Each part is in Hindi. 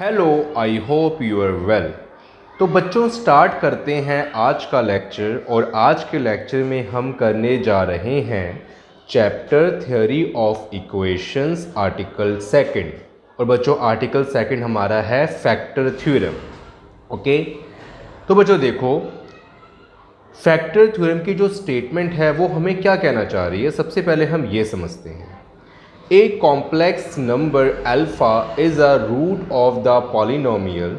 Hello, I hope you are well. तो बच्चों स्टार्ट करते हैं आज का लेक्चर। और आज के लेक्चर में हम करने जा रहे हैं chapter theory of equations article second. और बच्चों आर्टिकल सेकंड हमारा है फैक्टर थ्योरम। ओके, तो बच्चों देखो फैक्टर थ्योरम की जो स्टेटमेंट है वो हमें क्या कहना चाह रही है। सबसे पहले हम ये समझते हैं, A complex number alpha is a root of the polynomial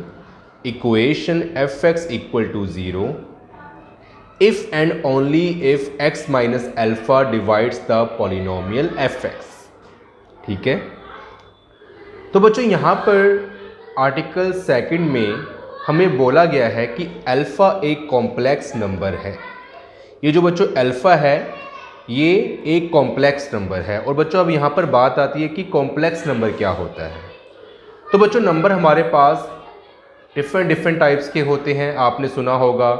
equation fx equal to 0 if and only if x minus alpha divides the polynomial fx। ठीक है, तो बच्चों यहाँ पर आर्टिकल सेकंड में हमें बोला गया है कि अल्फ़ा एक कॉम्प्लेक्स नंबर है। ये जो बच्चों अल्फ़ा है ये एक कॉम्प्लेक्स नंबर है। और बच्चों अब यहाँ पर बात आती है कि कॉम्प्लेक्स नंबर क्या होता है। तो बच्चों नंबर हमारे पास डिफरेंट टाइप्स के होते हैं। आपने सुना होगा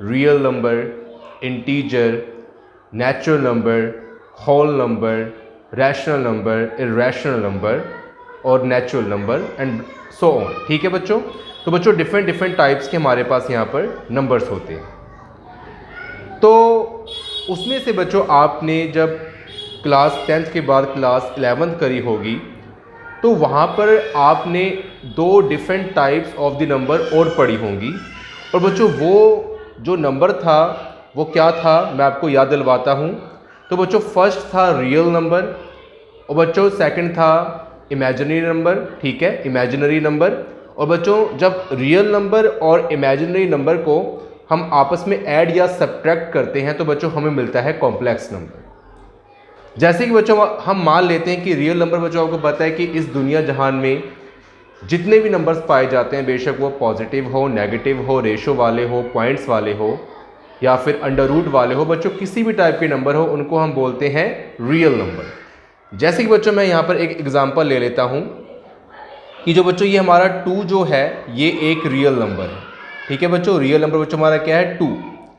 real number, integer, natural number, whole number, rational number, irrational number और natural number and so on. ठीक है बच्चों, तो बच्चों डिफरेंट टाइप्स के हमारे पास यहाँ पर नंबर्स होते हैं। तो उसमें से बच्चों आपने जब क्लास 10th के बाद क्लास 11th करी होगी तो वहाँ पर आपने दो different types of the number और पढ़ी होंगी। और बच्चों वो जो नंबर था वो क्या था, मैं आपको याद दिलवाता हूँ। तो बच्चों फर्स्ट था रियल नंबर और बच्चों सेकंड था इमेजिनरी नंबर। ठीक है, इमेजिनरी नंबर। और बच्चों जब रियल नंबर और इमेजिनरी नंबर को हम आपस में ऐड या सब्ट्रैक्ट करते हैं तो बच्चों हमें मिलता है कॉम्प्लेक्स नंबर। जैसे कि बच्चों हम मान लेते हैं कि रियल नंबर, बच्चों आपको पता है कि इस दुनिया जहान में जितने भी नंबर्स पाए जाते हैं, बेशक वो पॉजिटिव हो, नेगेटिव हो, रेशो वाले हो, पॉइंट्स वाले हो या फिर अंडर रूट वाले हो, बच्चों किसी भी टाइप के नंबर हो उनको हम बोलते हैं रियल नंबर। जैसे कि बच्चों मैं यहाँ पर एक एग्जाम्पल ले लेता हूँ कि जो बच्चों ये हमारा 2 जो है ये एक रियल नंबर है। ठीक है बच्चों, रियल नंबर बच्चों हमारा क्या है 2।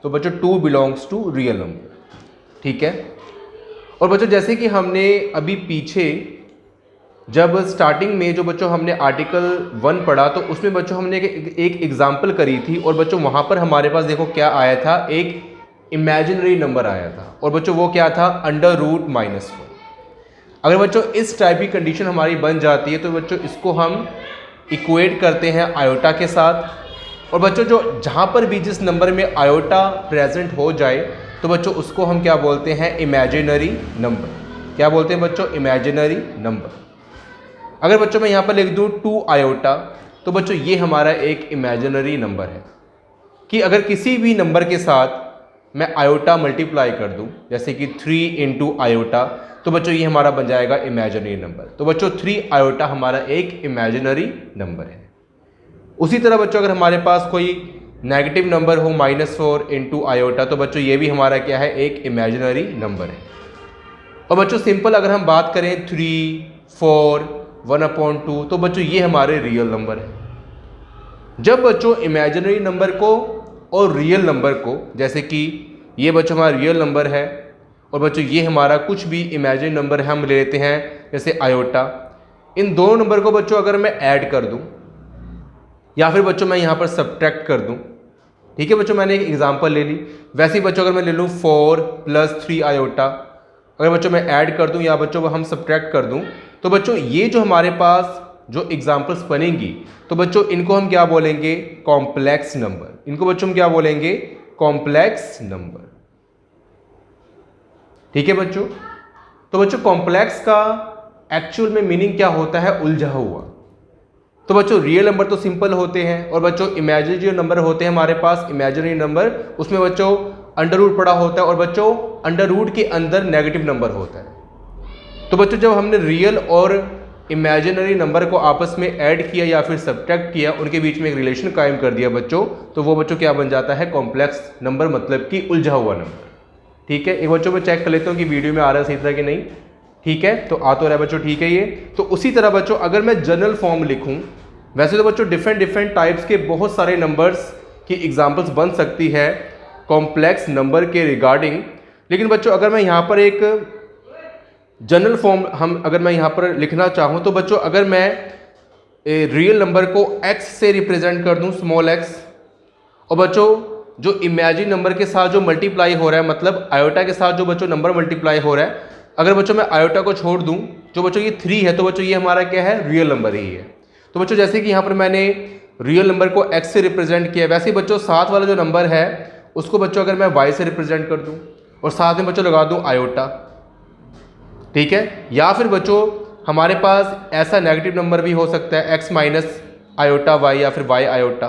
तो बच्चों 2 बिलोंग्स टू रियल नंबर। ठीक है, और बच्चों जैसे कि हमने अभी पीछे जब स्टार्टिंग में जो बच्चों हमने आर्टिकल 1 पढ़ा तो उसमें बच्चों हमने एक एग्जाम्पल करी थी। और बच्चों वहाँ पर हमारे पास देखो क्या आया था, एक इमेजिनरी नंबर आया था। और बच्चों वो क्या था, अंडर रूट -1। अगर बच्चों इस टाइप की कंडीशन हमारी बन जाती है तो बच्चों इसको हम इक्वेट करते हैं आयोटा के साथ। और बच्चों जो जहाँ पर भी जिस नंबर में आयोटा प्रेजेंट हो जाए तो बच्चों उसको हम क्या बोलते हैं, इमेजिनरी नंबर। क्या बोलते हैं बच्चों, इमेजिनरी नंबर। अगर बच्चों मैं यहाँ पर लिख दूँ 2 आयोटा तो बच्चों ये हमारा एक इमेजिनरी नंबर है। कि अगर किसी भी नंबर के साथ मैं आयोटा मल्टीप्लाई कर दूँ जैसे कि 3 इंटू आयोटा तो बच्चों ये हमारा बन जाएगा इमेजिनरी नंबर। तो बच्चों 3 आयोटा हमारा एक इमेजिनरी नंबर है। उसी तरह बच्चों अगर हमारे पास कोई नेगेटिव नंबर हो -4 इंटू आयोटा तो बच्चों ये भी हमारा क्या है, एक इमेजिनरी नंबर है। और बच्चों सिंपल अगर हम बात करें 3, 4, 1/2 तो बच्चों ये हमारे रियल नंबर है। जब बच्चों इमेजिनरी नंबर को और रियल नंबर को, जैसे कि ये बच्चों हमारा रियल नंबर है और बच्चों ये हमारा कुछ भी इमेजिनरी नंबर है, हम ले लेते हैं जैसे आयोटा। इन दोनों नंबर को बच्चों अगर मैं ऐड कर दूं या फिर बच्चों मैं यहाँ पर सब्ट्रैक्ट कर दूं, ठीक है बच्चों मैंने एक एग्जांपल ले ली। वैसे ही बच्चों अगर मैं ले लूँ 4 + 3 आयोटा, अगर बच्चों मैं ऐड कर दूं या बच्चों को हम सब्ट्रैक्ट कर दूं तो बच्चों ये जो हमारे पास जो एग्जांपल्स बनेंगी तो बच्चों इनको हम क्या बोलेंगे, कॉम्प्लेक्स नंबर। इनको बच्चों हम क्या बोलेंगे, कॉम्प्लेक्स नंबर। ठीक है बच्चों, तो बच्चों कॉम्प्लेक्स का एक्चुअल में मीनिंग क्या होता है, उलझा हुआ। तो बच्चों रियल नंबर तो सिंपल होते हैं और बच्चों इमेजिनरी जो नंबर होते हैं हमारे पास, इमेजिनरी नंबर उसमें बच्चों अंडर रूट पड़ा होता है और बच्चों अंडर रूट के अंदर नेगेटिव नंबर होता है। तो बच्चों जब हमने रियल और इमेजिनरी नंबर को आपस में ऐड किया या फिर सब्ट्रैक्ट किया, उनके बीच में एक रिलेशन कायम कर दिया बच्चों, तो वो बच्चों क्या बन जाता है, कॉम्प्लेक्स नंबर, मतलब कि उलझा हुआ नंबर। ठीक है, एक बच्चों मैं चेक कर लेता हूँ कि वीडियो में आ रहा है सही तरह कि नहीं। ठीक है, तो आ तो रहा है बच्चों, ठीक है ये। तो उसी तरह बच्चों अगर मैं जनरल फॉर्म लिखूं, वैसे तो बच्चों डिफरेंट टाइप्स के बहुत सारे नंबर्स की एग्जांपल्स बन सकती है कॉम्प्लेक्स नंबर के रिगार्डिंग, लेकिन बच्चों अगर मैं यहाँ पर एक जनरल फॉर्म अगर मैं यहाँ पर लिखना चाहूँ तो बच्चों अगर मैं रियल नंबर को x से रिप्रेजेंट कर दूं, स्मॉल x, और बच्चों जो इमेजिन नंबर के साथ जो मल्टीप्लाई हो रहा है, मतलब आयोटा के साथ जो बच्चों नंबर मल्टीप्लाई हो रहा है, अगर बच्चों मैं आयोटा को छोड़ दूं, जो बच्चों ये 3 है, तो बच्चों ये हमारा क्या है, रियल नंबर ही है। तो बच्चों जैसे कि यहाँ पर मैंने रियल नंबर को x से रिप्रेजेंट किया, वैसे ही बच्चों साथ वाला जो नंबर है उसको बच्चों अगर मैं y से रिप्रेजेंट कर दूं और साथ में बच्चों लगा दूं आयोटा, ठीक है। या फिर बच्चों हमारे पास ऐसा नेगेटिव नंबर भी हो सकता है x माइनस आयोटा y या फिर y आयोटा,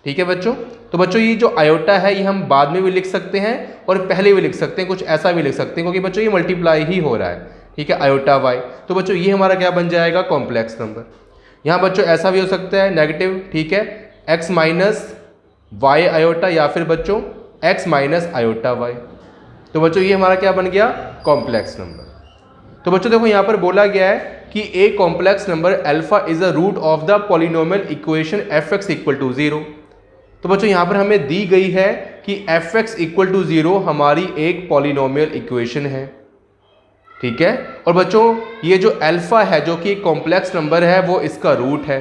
ठीक है बच्चों। तो बच्चों ये जो आयोटा है ये हम बाद में भी लिख सकते हैं और पहले भी लिख सकते हैं, कुछ ऐसा भी लिख सकते हैं, क्योंकि बच्चों ये मल्टीप्लाई ही हो रहा है, ठीक है, आयोटा y। तो बच्चों ये हमारा क्या बन जाएगा, कॉम्प्लेक्स नंबर। यहाँ बच्चों ऐसा भी हो सकता है नेगेटिव, ठीक है, x माइनस वाई आयोटा या फिर बच्चों x माइनस आयोटा y। तो बच्चों ये हमारा क्या बन गया, कॉम्प्लेक्स नंबर। तो बच्चों देखो यहाँ पर बोला गया है कि a complex number alpha is a root of the polynomial equation f x equal to 0। तो बच्चों यहाँ पर हमें दी गई है कि एफ एक्स इक्वल टू 0 हमारी एक पॉलिनोमियल इक्वेशन है, ठीक है। और बच्चों ये जो अल्फा है जो कि कॉम्प्लेक्स नंबर है वो इसका रूट है,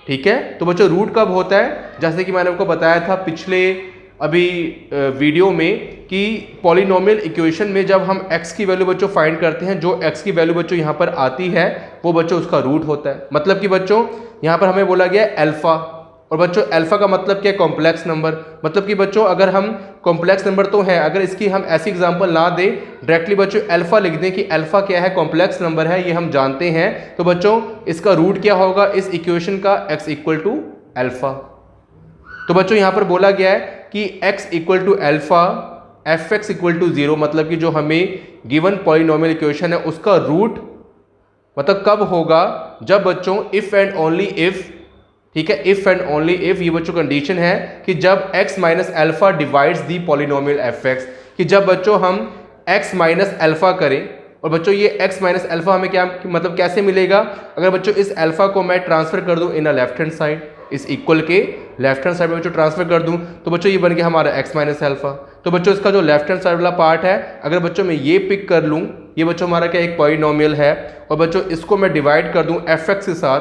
ठीक है। तो बच्चों रूट कब होता है, जैसे कि मैंने आपको बताया था पिछले अभी वीडियो में कि पॉलिनोमियल इक्वेशन में जब हम x की वैल्यू बच्चों फाइंड करते हैं, जो x की वैल्यू बच्चों यहाँ पर आती है वो बच्चों उसका रूट होता है। मतलब कि बच्चों यहाँ पर हमें बोला गया अल्फा, और बच्चों अल्फा का मतलब क्या है, कॉम्प्लेक्स नंबर। मतलब कि बच्चों अगर हम कॉम्प्लेक्स नंबर तो है, अगर इसकी हम ऐसी एग्जांपल ना दें, डायरेक्टली बच्चों अल्फा लिख दें कि अल्फा क्या है, कॉम्प्लेक्स नंबर है, ये हम जानते हैं, तो बच्चों इसका रूट क्या होगा इस इक्वेशन का, x इक्वल टू अल्फा। तो बच्चों यहाँ पर बोला गया है कि x equal to alpha, f x equal to 0, मतलब कि जो हमें गिवन पॉलिनोमियल इक्वेशन है उसका रूट मतलब कब होगा, जब बच्चों इफ एंड ओनली इफ, ठीक है, इफ एंड ओनली इफ ये बच्चों कंडीशन है कि जब x माइनस अल्फा डिवाइड्स दी पॉलिनोमियल एफ एक्स, कि जब बच्चों हम x माइनस अल्फा करें, और बच्चों ये x माइनस अल्फा हमें क्या मतलब कैसे मिलेगा, अगर बच्चों इस अल्फा को मैं ट्रांसफर कर दूं इन अ लेफ्ट हैंड साइड, इस इक्वल के लेफ्ट हैंड साइड में बच्चों ट्रांसफर कर दूं, तो बच्चों ये बन गया हमारा x माइनस अल्फा। तो बच्चों इसका जो लेफ्ट हैंड साइड वाला पार्ट है, अगर बच्चों मैं ये पिक कर लूँ, ये बच्चों हमारा क्या एक पॉलिनोमियल है, और बच्चों इसको मैं डिवाइड कर दूं एफ एक्स के साथ,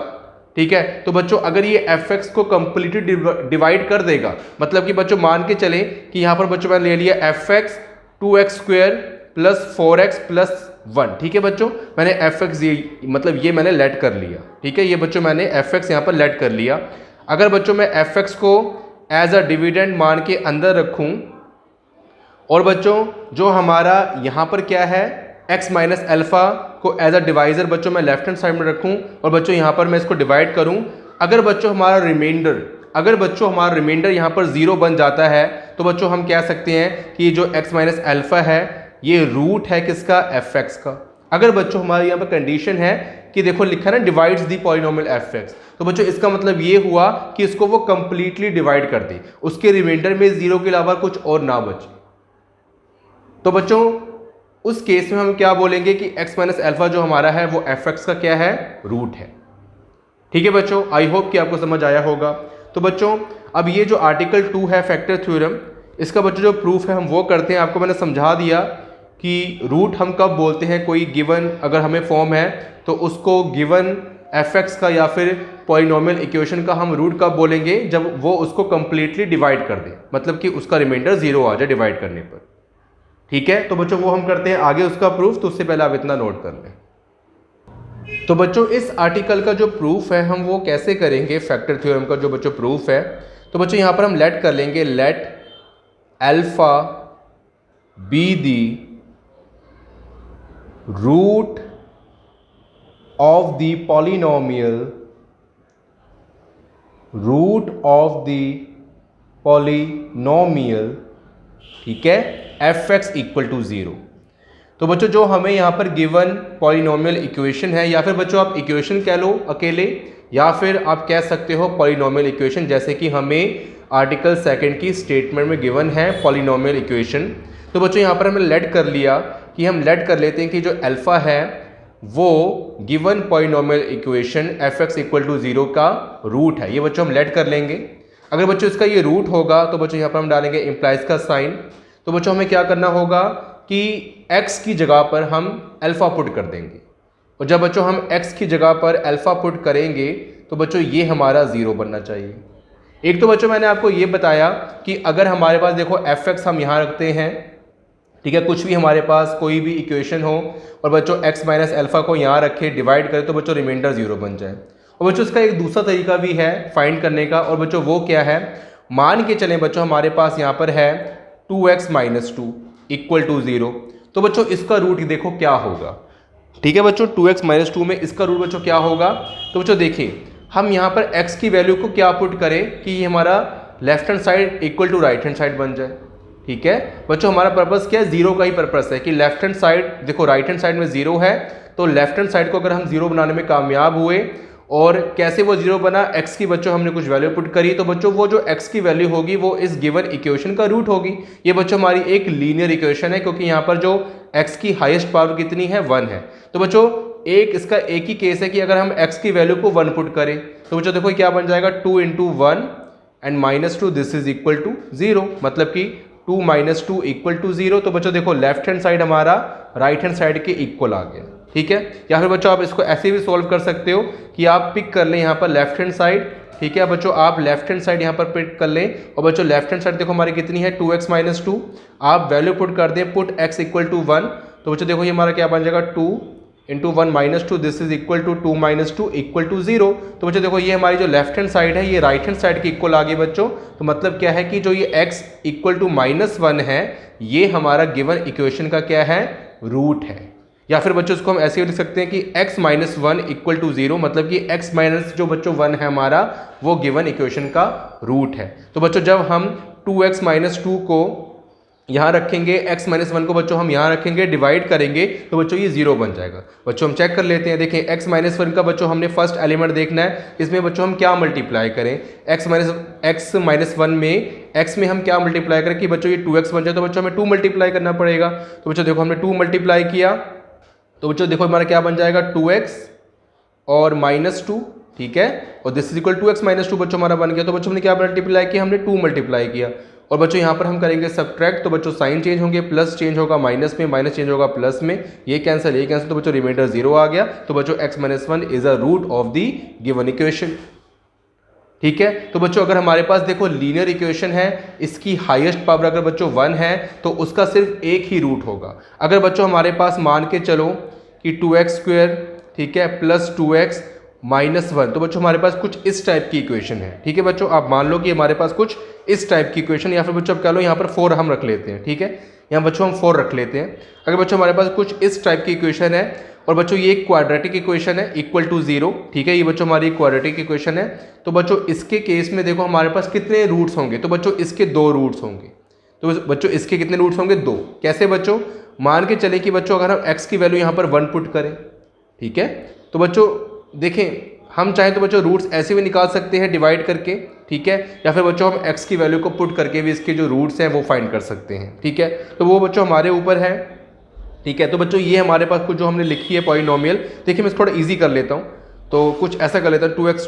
ठीक है। तो बच्चों अगर ये एफ एक्स को कंप्लीटली डिवाइड कर देगा, मतलब कि बच्चों मान के चलें कि यहाँ पर बच्चों मैंने ले लिया F x 2x square plus 4x plus 1, ठीक है बच्चों, मैंने एफ एक्स मतलब ये मैंने लेट कर लिया, ठीक है, ये बच्चों मैंने एफ एक्स यहाँ पर लेट कर लिया। अगर बच्चों मैं एफ एक्स को एज अ डिविडेंड मान के अंदर रखूं, और बच्चों जो हमारा यहाँ पर क्या है x माइनस अल्फा को एज अ डिवाइजर बच्चों मैं लेफ्ट हैंड साइड में रखूं, और बच्चों यहाँ पर मैं इसको डिवाइड करूं, अगर बच्चों हमारा रिमाइंडर यहाँ पर 0 बन जाता है, तो बच्चों हम कह सकते हैं कि जो x माइनस अल्फा है ये रूट है किसका, एफ एक्स का। अगर बच्चों हमारे यहाँ पर कंडीशन है कि देखो लिखा है ना डिवाइड्स दी पॉलिनोमियल एफ एक्स, तो बच्चों इसका मतलब ये हुआ कि इसको वो कंप्लीटली डिवाइड कर दे, उसके रिमाइंडर में 0 के अलावा कुछ और ना बचे। तो बच्चों उस केस में हम क्या बोलेंगे कि x माइनस अल्फा जो हमारा है वो एफ एक्स का क्या है, रूट है, ठीक है बच्चों। आई होप कि आपको समझ आया होगा। तो बच्चों अब ये जो आर्टिकल 2 है फैक्टर थ्योरम, इसका बच्चों जो प्रूफ है हम वो करते हैं। आपको मैंने समझा दिया कि रूट हम कब बोलते हैं, कोई गिवन अगर हमें फॉर्म है तो उसको गिवन एफ एक्स का या फिर पॉलिनोमियल इक्वेशन का हम रूट कब बोलेंगे, जब वो उसको कंप्लीटली डिवाइड कर दे, मतलब कि उसका रिमाइंडर 0 आ जाए डिवाइड करने पर, ठीक है। तो बच्चों वो हम करते हैं आगे उसका प्रूफ, तो उससे पहले आप इतना नोट कर लें। तो बच्चों इस आर्टिकल का जो प्रूफ है हम वो कैसे करेंगे, फैक्टर थ्योरम का जो बच्चों प्रूफ है, तो बच्चों यहाँ पर हम लेट कर लेंगे, let alpha be the root of the polynomial, ठीक है, एफ एक्स इक्वल टू 0। तो बच्चों जो हमें यहाँ पर गिवन पॉलिनोमियल इक्वेशन है, या फिर बच्चों आप इक्वेशन कह लो अकेले, या फिर आप कह सकते हो पॉलिनोमियल इक्वेशन, जैसे कि हमें आर्टिकल 2 की स्टेटमेंट में गिवन है पॉलिनोमियल इक्वेशन। तो बच्चों यहाँ पर हमने लेट कर लिया कि हम लेट कर लेते हैं कि जो अल्फा है वो given polynomial equation f x equal to 0 का रूट है, ये बच्चों हम लेट कर लेंगे। अगर बच्चों इसका ये रूट होगा तो बच्चों यहाँ पर हम डालेंगे इम्प्लाइज का साइन। तो बच्चों हमें क्या करना होगा कि x की जगह पर हम अल्फा पुट कर देंगे, और जब बच्चों हम x की जगह पर अल्फा पुट करेंगे तो बच्चों ये हमारा 0 बनना चाहिए। एक तो बच्चों मैंने आपको ये बताया कि अगर हमारे पास देखो एफ एक्स हम यहाँ रखते हैं, ठीक है, कुछ भी हमारे पास कोई भी इक्वेशन हो और बच्चों एक्स माइनस एल्फा को यहाँ रखे डिवाइड करें तो बच्चों रिमाइंडर 0 बन जाए। और बच्चों इसका एक दूसरा तरीका भी है फाइंड करने का, और बच्चों वो क्या है, मान के चलें बच्चों हमारे पास यहाँ पर है 2x माइनस 2 इक्वल टू 0, तो बच्चों इसका रूट देखो क्या होगा। ठीक है बच्चों, 2x माइनस 2 में इसका रूट बच्चों क्या होगा, तो बच्चों देखिए हम यहाँ पर x की वैल्यू को क्या पुट करें कि ये हमारा left hand side equal to right hand side बन जाए। ठीक है बच्चों, हमारा पर्पस क्या है, 0 का ही पर्पस है कि लेफ्ट हैंड साइड देखो राइट हैंड साइड में 0 है, तो लेफ्ट हैंड साइड को अगर हम 0 बनाने में कामयाब हुए, और कैसे वो 0 बना, x की बच्चों हमने कुछ वैल्यू पुट करी, तो बच्चों वो जो x की वैल्यू होगी वो इस गिवन इक्वेशन का रूट होगी। ये बच्चों हमारी एक लीनियर इक्वेशन है, क्योंकि यहाँ पर जो x की हाईएस्ट पावर कितनी है, 1 है। तो बच्चों इसका एक ही केस है कि अगर हम x की वैल्यू को 1 पुट करें तो बच्चों देखो क्या बन जाएगा, 2 into 1 and minus 2 this is equal to 0, मतलब कि 2 माइनस 2 इक्वल टू 0। तो बच्चों देखो लेफ्ट हैंड साइड हमारा राइट हैंड साइड के इक्वल आ गया। ठीक है, या फिर बच्चों आप इसको ऐसे भी सॉल्व कर सकते हो कि आप पिक कर लें यहाँ पर लेफ्ट हैंड साइड। ठीक है बच्चों, आप लेफ्ट हैंड साइड यहाँ पर पिक कर लें, और बच्चों लेफ्ट हैंड साइड देखो हमारी कितनी है, 2x माइनस 2, आप वैल्यू पुट कर दें, पुट x इक्वल टू 1, तो बच्चों देखो ये हमारा क्या बन जाएगा, 2 into 1 minus 2 this is equal to 2 minus 2 equal to 0। तो बच्चों देखो ये हमारी जो लेफ्ट हैंड साइड है ये राइट हैंड साइड के इक्वल आ गई बच्चों। तो मतलब क्या है कि जो ये x इक्वल टू -1 है, ये हमारा गिवन इक्वेशन का क्या है, रूट है। या फिर बच्चों इसको हम ऐसे ही लिख सकते हैं कि x माइनस 1 इक्वल टू 0, मतलब कि x माइनस जो बच्चों 1 है हमारा, वो गिवन इक्वेशन का रूट है। तो बच्चों जब हम 2x माइनस 2 को यहाँ रखेंगे, x माइनस 1 को बच्चों हम यहाँ रखेंगे, डिवाइड करेंगे, तो बच्चों ये 0 बन जाएगा। बच्चों हम चेक कर लेते हैं, देखें x माइनस 1 का बच्चों हमने फर्स्ट एलिमेंट देखना है, इसमें बच्चों हम क्या मल्टीप्लाई करें, x माइनस 1 में x में हम क्या मल्टीप्लाई करें कि बच्चों ये 2x बन जाए, तो बच्चों हमें 2 मल्टीप्लाई करना पड़ेगा। तो बच्चों देखो हमने 2 मल्टीप्लाई किया, तो बच्चों देखो हमारा क्या बन जाएगा, 2x और माइनस 2, ठीक है, और this is equal to x minus 2 बच्चों हमारा बन गया। तो बच्चों हमने क्या मल्टीप्लाई किया, हमने 2 मल्टीप्लाई किया, और बच्चों यहाँ पर हम करेंगे सब्ट्रैक्ट, तो बच्चों साइन चेंज होंगे, प्लस चेंज होगा माइनस में, माइनस चेंज होगा प्लस में, ये कैंसिल, तो बच्चों रिमाइंडर 0 आ गया। तो बच्चों x minus 1 is a root of the given equation. ठीक है, तो बच्चों अगर हमारे पास देखो लीनियर इक्वेशन है, इसकी हाईएस्ट पावर अगर बच्चों 1 है तो उसका सिर्फ एक ही रूट होगा। अगर बच्चों हमारे पास मान के चलो कि 2x स्क्वायर, ठीक है, प्लस 2x माइनस 1, तो बच्चों हमारे पास कुछ इस टाइप की इक्वेशन है। ठीक है बच्चों, आप मान लो कि हमारे पास कुछ इस टाइप की इक्वेशन, या फिर बच्चों आप कह लो यहाँ पर 4 हम रख लेते हैं। ठीक है, यहाँ बच्चों हम 4 रख लेते हैं। अगर बच्चों हमारे पास कुछ इस टाइप की इक्वेशन है, और बच्चों ये एक क्वाड्रेटिक इक्वेशन है इक्वल टू 0, ठीक है, ये बच्चों हमारी क्वाड्रेटिक इक्वेशन है, तो बच्चों इसके केस में देखो हमारे पास कितने रूट्स होंगे, तो बच्चों इसके 2 रूट्स होंगे। तो बच्चों इसके कितने रूट्स होंगे, 2। कैसे बच्चों, मान के चले कि बच्चों अगर हम x की वैल्यू यहाँ पर 1 पुट करें, ठीक है, तो बच्चों देखें हम चाहें तो बच्चों रूट्स ऐसे भी निकाल सकते हैं डिवाइड करके, ठीक है, या फिर बच्चों हम x की वैल्यू को पुट करके भी इसके जो रूट्स हैं वो फाइंड कर सकते हैं। ठीक है, तो वो बच्चों हमारे ऊपर है। ठीक है, तो बच्चों ये हमारे पास कुछ जो हमने लिखी है पॉलिनोमियल, देखिए मैं थोड़ा इजी कर लेता हूँ, तो कुछ ऐसा कर लेता हूँ, 2x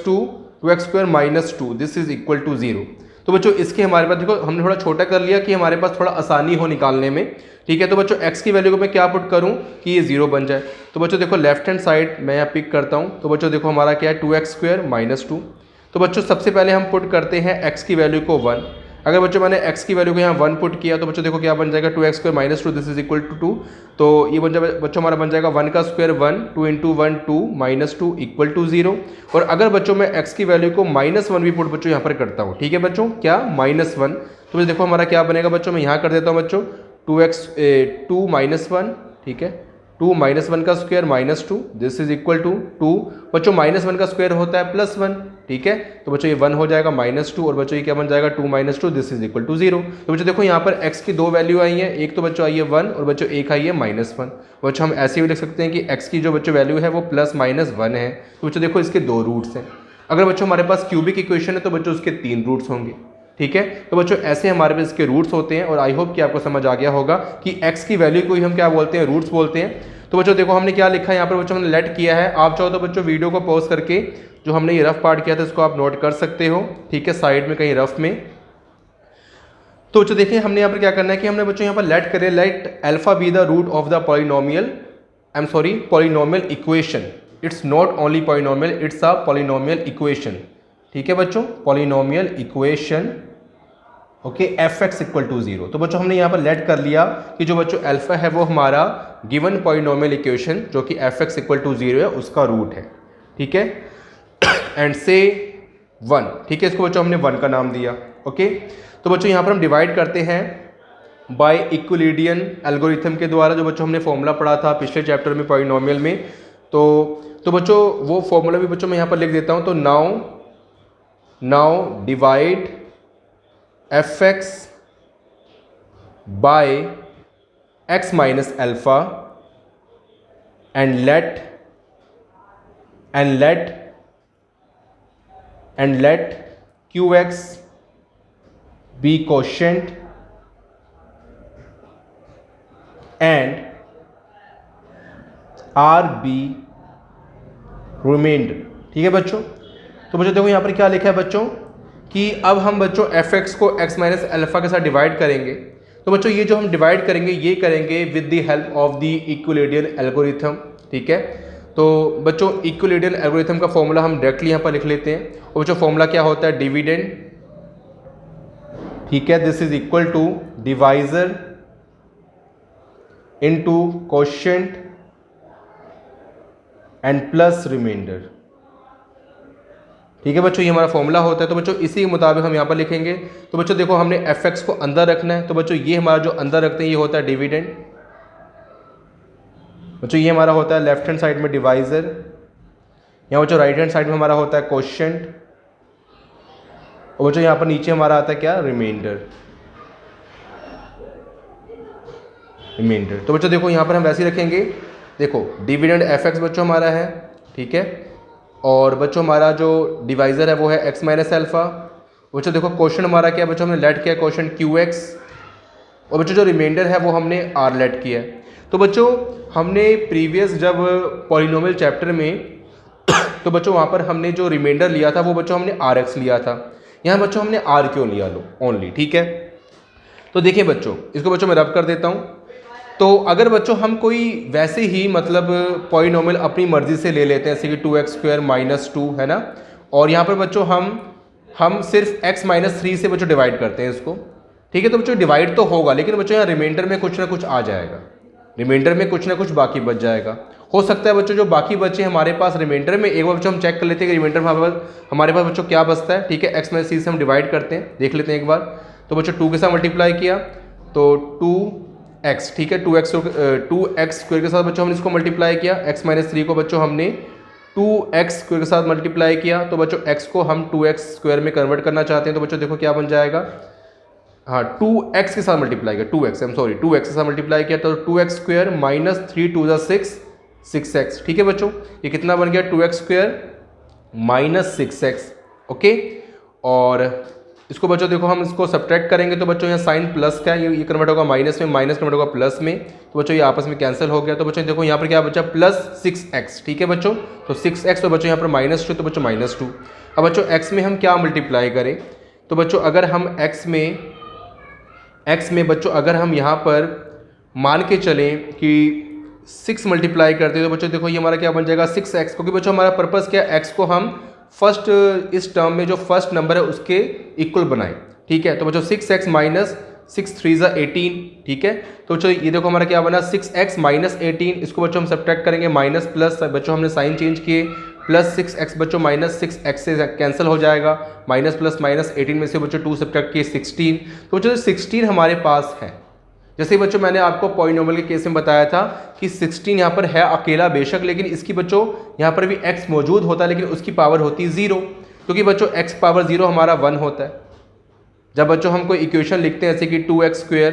square minus 2 this is equal to 0। तो बच्चों इसके हमारे पास देखो हमने थोड़ा छोटा कर लिया कि हमारे पास थोड़ा आसानी हो निकालने में। ठीक है, तो बच्चों x की वैल्यू को मैं क्या पुट करूं कि ये 0 बन जाए। तो बच्चों देखो लेफ्ट हैंड साइड मैं यहाँ पिक करता हूं, तो बच्चों देखो हमारा क्या है, 2x स्क्वायर माइनस 2। तो बच्चों सबसे पहले हम पुट करते हैं x की वैल्यू को 1। अगर बच्चों मैंने x की वैल्यू को यहाँ 1 पुट किया, तो बच्चों देखो क्या बन जाएगा, 2x square minus 2 this is equal to 2। तो ये बन जाए बच्चों हमारा बन जाएगा 1 का square 1, 2 into 1 2 minus 2 equal to 0। और अगर बच्चों मैं x की वैल्यू को -1 भी पुट बच्चों यहाँ पर करता हूँ, ठीक है बच्चों, क्या -1, तो देखो हमारा क्या बनेगा बच्चों, मैं यहाँ कर देता हूँ बच्चों 2 माइनस 1, ठीक है, 2 माइनस 1 का square minus 2 this is equal to 2। बच्चों -1 का स्क्वायर होता है +1, ठीक है, तो बच्चों ये 1 हो जाएगा -2, और बच्चों ये क्या बन जाएगा 2 minus 2 this is equal to 0। तो बच्चों देखो यहाँ पर x की 2 वैल्यू आई है, एक तो बच्चों आई है 1 और बच्चों एक आई है -1। बच्चों हम ऐसे भी लिख सकते हैं कि x की जो बच्चों वैल्यू है वो +-1 है। तो बच्चों देखो इसके 2 रूट्स हैं। अगर बच्चों हमारे पास क्यूबिक इक्वेशन है तो बच्चों उसके 3 रूट्स होंगे। ठीक है, तो बच्चों ऐसे हमारे पास इसके रूट्स होते हैं, और आई होप कि आपको समझ आ गया होगा कि x की वैल्यू को ही हम क्या बोलते हैं, रूट्स बोलते हैं। तो बच्चों देखो हमने क्या लिखा है यहाँ पर, बच्चों हमने लेट किया है। आप चाहो तो बच्चों वीडियो को पॉज करके जो हमने ये रफ पार्ट किया था इसको आप नोट कर सकते हो, ठीक है, साइड में कहीं रफ में। तो बच्चों देखिए हमने यहाँ पर क्या करना है कि हमने बच्चों यहाँ पर लेट करें, let alpha be the root of the polynomial equation. It's not only polynomial, it's a polynomial equation. ठीक है बच्चों, polynomial equation, okay, f x equal to 0। तो बच्चों हमने यहाँ पर लेट कर लिया कि जो बच्चों अल्फा है वो हमारा गिवन पॉलिनोमियल इक्वेशन जो कि एफ एक्स इक्वल टू 0 है उसका रूट है। ठीक है, एंड से 1। ठीक है, इसको बच्चों हमने 1 का नाम दिया। ओके, तो बच्चों यहाँ पर हम डिवाइड करते हैं बाय यूक्लिडियन एल्गोरिथम के द्वारा, जो बच्चों हमने फॉर्मूला पढ़ा था पिछले चैप्टर में पॉलिनोमियल में। तो बच्चों वो फॉर्मूला भी बच्चों मैं यहाँ पर लिख देता हूँ। तो now divide f x by x minus alpha and let q x be quotient and r be remainder. ठीक है बच्चों, तो बच्चों देखो यहाँ पर क्या लिखा है बच्चों कि अब हम बच्चों एफ एक्स को एक्स माइनस अल्फा के साथ डिवाइड करेंगे। तो बच्चों ये जो हम डिवाइड करेंगे ये करेंगे with the help of the Euclidean algorithm. ठीक है, तो बच्चों यूक्लिडियन एल्गोरिथम का फॉर्मूला हम डायरेक्टली यहाँ पर लिख लेते हैं। और बच्चों फॉर्मूला क्या होता है, डिविडेंड। ठीक है, this is equal to divisor into quotient and plus remainder. ठीक है बच्चों, ये हमारा फॉर्मूला होता है। तो बच्चों इसी के मुताबिक हम यहाँ पर लिखेंगे। तो बच्चों देखो हमने एफ एक्स को अंदर रखना है, तो बच्चों ये हमारा जो अंदर रखते हैं ये होता है डिविडेंड। बच्चों ये हमारा होता है लेफ्ट हैंड साइड में डिवाइजर, यहाँ बच्चों राइट हैंड साइड में हमारा होता है कोशेंट, और बच्चों यहाँ पर नीचे हमारा आता है क्या, रिमाइंडर। तो बच्चों देखो यहाँ पर हम वैसे ही रखेंगे। देखो डिविडेंड एफ एक्स बच्चों हमारा है, ठीक है, और बच्चों हमारा जो डिवाइजर है वो है एक्स माइनस अल्फा। बच्चों देखो क्वेश्चन हमारा क्या है, बच्चों हमने लेट किया क्वेश्चन क्यू एक्स, और बच्चों जो रिमाइंडर है वो हमने आर लेट किया है। तो बच्चों हमने प्रीवियस जब पॉलिनोमियल चैप्टर में तो बच्चों वहाँ पर हमने जो रिमाइंडर लिया था वो बच्चों हमने आर एक्स लिया था। यहाँ बच्चों हमने आर क्यों लिया लो ओनली। ठीक है, तो देखिए बच्चों इसको बच्चों मैं रब कर देता हूँ। तो अगर बच्चों हम कोई वैसे ही मतलब पॉलिनोमियल अपनी मर्जी से ले लेते हैं, जैसे कि 2x² माइनस 2 है ना, और यहाँ पर बच्चों हम सिर्फ x माइनस 3 से बच्चों डिवाइड करते हैं इसको। ठीक है, तो बच्चों डिवाइड तो होगा लेकिन बच्चों यहाँ रिमाइंडर में कुछ ना कुछ आ जाएगा, रिमाइंडर में कुछ ना कुछ बाकी बच जाएगा। हो सकता है बच्चों जो बाकी बचे हमारे पास रिमाइंडर में, एक बार बच्चों हम चेक कर लेते हैं कि रिमाइंडर में हमारे पास बच्चों क्या बचता है। ठीक है, x माइनस 3 से हम डिवाइड करते हैं, देख लेते हैं एक बार। तो बच्चों 2 के साथ मल्टीप्लाई किया तो 2x, ठीक है, 2x स्क्वायर के साथ बच्चों हमने इसको मल्टीप्लाई किया। x माइनस 3 को बच्चों हमने 2x स्क्वायर के साथ मल्टीप्लाई किया। तो बच्चों x को हम 2x स्क्वायर में कन्वर्ट करना चाहते हैं, तो बच्चों देखो क्या बन जाएगा, हाँ 2x के साथ मल्टीप्लाई किया, 2x के साथ मल्टीप्लाई किया तो 2x स्क्वायर माइनस 3 2 6x। ठीक है बच्चों, ये कितना बन गया, 2x square minus 6x। Okay, और इसको बच्चों देखो हम इसको सब्ट्रैक्ट करेंगे तो बच्चों यहाँ साइन प्लस का है, ये कन्वर्ट होगा माइनस में, माइनस कन्वर्ट होगा प्लस में, तो बच्चों ये आपस में कैंसिल हो गया। तो बच्चों देखो यहाँ पर क्या बचा, प्लस 6x। ठीक है बच्चों, तो 6x, तो बच्चों यहाँ पर -2, तो बच्चों -2। अब बच्चों x में हम क्या मल्टीप्लाई करें, तो बच्चों अगर हम x में बच्चों अगर हम यहाँ पर मान के चलें कि 6 मल्टीप्लाई करते हैं तो बच्चों देखो ये हमारा क्या बन जाएगा 6x, क्योंकि बच्चों हमारा पर्पस क्या है, x को हम फर्स्ट इस टर्म में जो फर्स्ट नंबर है उसके इक्वल बनाएं। ठीक है, तो बच्चों 6x माइनस 6 3 = 18। ठीक है, तो बच्चों ये देखो हमारा क्या बना 6x माइनस 18, इसको बच्चों हम सब्ट्रैक्ट करेंगे माइनस प्लस, बच्चों हमने साइन चेंज किए, प्लस 6x बच्चों माइनस 6x से कैंसिल हो जाएगा, माइनस प्लस माइनस 18 में से बच्चों 2 सब्ट्रैक्ट किए 16। तो बच्चों 16 हमारे पास है। जैसे बच्चों मैंने आपको पॉलिनोमियल के केस में बताया था कि 16 यहाँ पर है अकेला बेशक, लेकिन इसकी बच्चों यहाँ पर भी x मौजूद होता है लेकिन उसकी पावर होती है 0, क्योंकि बच्चों x पावर 0 हमारा 1 होता है। जब बच्चों हम कोई इक्वेशन लिखते हैं जैसे कि 2x स्क्वायर,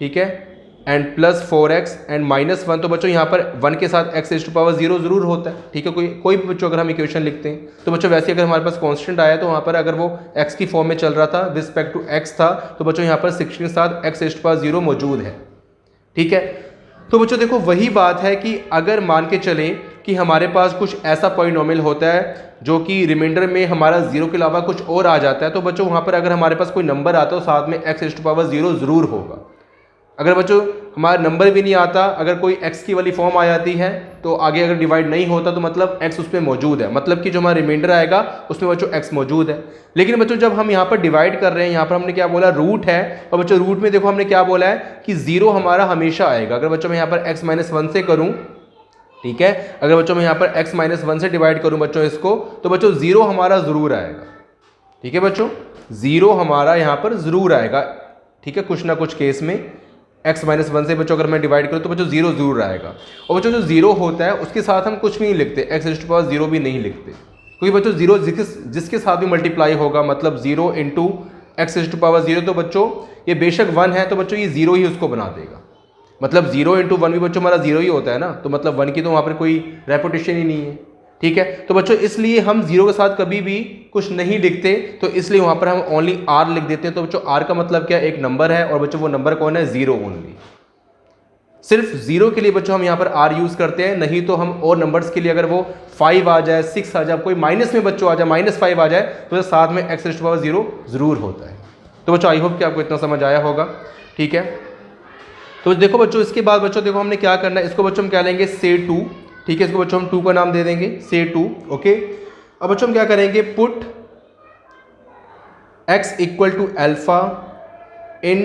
ठीक है, and plus 4x and minus 1, तो बच्चों यहाँ पर 1 के साथ x रेज़ टू पावर 0 जरूर होता है। ठीक है, कोई भी बच्चों अगर हम इक्वेशन लिखते हैं तो बच्चों वैसे अगर हमारे पास कांस्टेंट आया तो वहाँ पर अगर वो x की फॉर्म में चल रहा था विद रिस्पेक्ट टू x था, तो बच्चों यहाँ पर 16 के साथ x रेज़ टू पावर 0 मौजूद है। ठीक है, तो बच्चों देखो वही बात है कि अगर मान के चलें कि हमारे पास कुछ ऐसा पॉलिनोमियल होता है जो कि रिमाइंडर में हमारा 0 के अलावा कुछ और आ जाता है, तो बच्चों वहाँ पर अगर हमारे पास कोई नंबर आता है तो साथ में x रेज़ टू पावर 0 जरूर होगा। अगर बच्चों हमारा नंबर भी नहीं आता, अगर कोई x की वाली फॉर्म आ जाती है तो आगे अगर डिवाइड नहीं होता तो मतलब x उसमें मौजूद है, मतलब कि जो हमारा रिमाइंडर आएगा उसमें बच्चों x मौजूद है। लेकिन बच्चों जब हम यहाँ पर डिवाइड कर रहे हैं, यहाँ पर हमने क्या बोला, रूट है, और बच्चों रूट में देखो हमने क्या बोला है कि 0 हमारा हमेशा आएगा। अगर बच्चों मैं यहाँ पर x-1 से करूँ, ठीक है, अगर बच्चों मैं यहाँ पर x-1 से डिवाइड करूँ बच्चों इसको, तो बच्चों 0 हमारा ज़रूर आएगा। ठीक है बच्चों, 0 हमारा यहाँ पर ज़रूर आएगा। ठीक है, कुछ ना कुछ केस में x-1 से बच्चों अगर मैं डिवाइड करूँ तो बच्चों 0 ज़रूर आएगा। और बच्चों जो 0 होता है उसके साथ हम कुछ भी नहीं लिखते, x⁻0 भी नहीं लिखते, क्योंकि बच्चों 0 जिसके साथ भी मल्टीप्लाई होगा, मतलब 0 इंटू x⁻0, तो बच्चों ये बेशक 1 है तो बच्चों ये 0 ही उसको बना देगा। मतलब 0 इंटू 1 भी बच्चों हमारा 0 ही होता है ना, तो मतलब 1 की तो वहाँ पर कोई रेपुटेशन ही नहीं है। ठीक है, तो बच्चों इसलिए हम 0 के साथ कभी भी कुछ नहीं लिखते, तो इसलिए वहाँ पर हम ओनली r लिख देते हैं। तो बच्चों r का मतलब क्या है, एक नंबर है, और बच्चों वो नंबर कौन है, 0 ओनली। सिर्फ 0 के लिए बच्चों हम यहाँ पर r यूज़ करते हैं, नहीं तो हम और नंबर्स के लिए अगर वो 5 आ जाए, 6 आ जाए, कोई माइनस में बच्चों आ जाए, -5 आ जाए, तो साथ में x⁻0 ज़रूर होता है। तो बच्चों आई होप कि आपको इतना समझ आया होगा। ठीक है, तो देखो बच्चों इसके बाद बच्चों देखो हमने क्या करना है, इसको बच्चों हम क्या लेंगे, से 2। ठीक है, इसको बच्चों हम 2 का नाम दे देंगे, से 2। ओके, अब बच्चों हम क्या करेंगे, put x = alpha in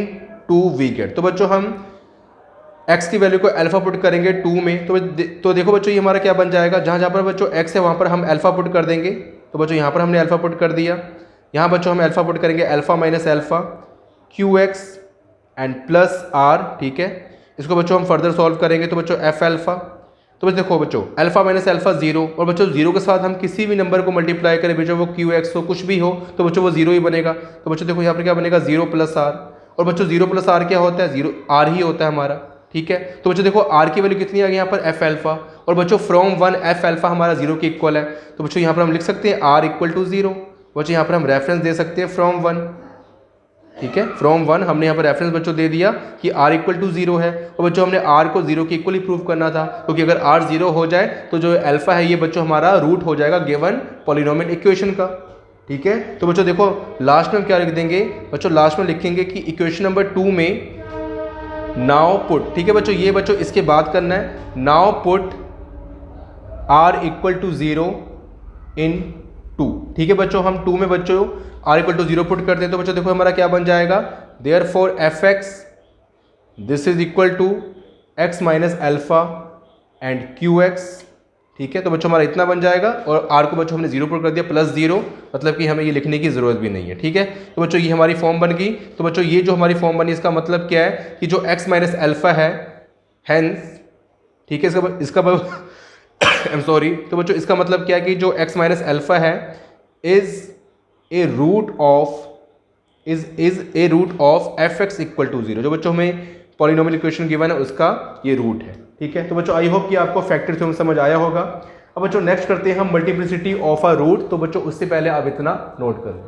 2 we get. तो बच्चों हम x की वैल्यू को अल्फा पुट करेंगे 2 में, तो देखो बच्चों ये हमारा क्या बन जाएगा, जहाँ जहाँ पर बच्चों x है वहाँ पर हम अल्फा पुट कर देंगे। तो बच्चों यहाँ पर हमने अल्फा पुट कर दिया, यहाँ बच्चों हम अल्फा पुट करेंगे, alpha minus alpha qx and plus r। ठीक है, इसको बच्चों हम फर्दर सॉल्व करेंगे, तो बच्चों f अल्फा। तो बस देखो बच्चों अल्फा माइनस अल्फा 0, और बच्चों 0 के साथ हम किसी भी नंबर को मल्टीप्लाई करें, बच्चों वो qx हो, कुछ भी हो, तो बच्चों वो 0 ही बनेगा। तो बच्चों देखो यहाँ पर क्या बनेगा, 0 + r, और बच्चों 0 + r क्या होता है, 0 r ही होता है हमारा। ठीक है, तो बच्चों देखो r की वैल्यू कितनी आ गई यहाँ पर, f अल्फा, और बच्चों फ्रॉम 1 f अल्फा हमारा 0 के इक्वल है। तो बच्चों यहाँ पर हम लिख सकते हैं r = 0। बच्चों यहाँ पर हम रेफरेंस दे सकते हैं फ्रॉम 1। ठीक है, फ्रॉम 1 हमने यहाँ पर रेफरेंस बच्चों दे दिया कि r = 0 है, और बच्चों हमने r को 0 के इक्वली प्रूव करना था, क्योंकि अगर r 0 हो जाए तो जो अल्फा है ये बच्चों हमारा रूट हो जाएगा गिवन पॉलिनोमियल इक्वेशन का। ठीक है, तो बच्चों देखो लास्ट में हम क्या लिख देंगे, बच्चों लास्ट में लिखेंगे कि इक्वेशन नंबर 2 में नाउ पुट। ठीक है बच्चों, ये बच्चों इसके बाद करना है, नाउ पुट r = 0 इन 2। ठीक है बच्चों, हम 2 में बच्चों r = 0 पुट करते हैं, तो बच्चों देखो हमारा क्या बन जाएगा, therefore fx this is equal to x minus alpha and qx। ठीक है, तो बच्चों हमारा इतना बन जाएगा, और r को बच्चों हमने 0 पुट कर दिया +0, मतलब कि हमें ये लिखने की ज़रूरत भी नहीं है। ठीक है, तो बच्चों ये हमारी फॉर्म बन गई। तो बच्चों ये जो हमारी फॉर्म बनी इसका मतलब क्या है कि जो x माइनस अल्फा है, हेंस, ठीक है, इसका आई एम सॉरी, तो बच्चों इसका मतलब क्या है कि जो x माइनस अल्फा है is a root of fx = 0, जो बच्चों हमें पॉलिनोमियल इक्वेशन गिवन है उसका ये रूट है। ठीक है, तो बच्चों आई होप कि आपको फैक्टर थ्योरम समझ आया होगा। अब बच्चों नेक्स्ट करते हैं हम मल्टीप्लिसिटी ऑफ अ रूट। तो बच्चों उससे पहले आप इतना नोट करें,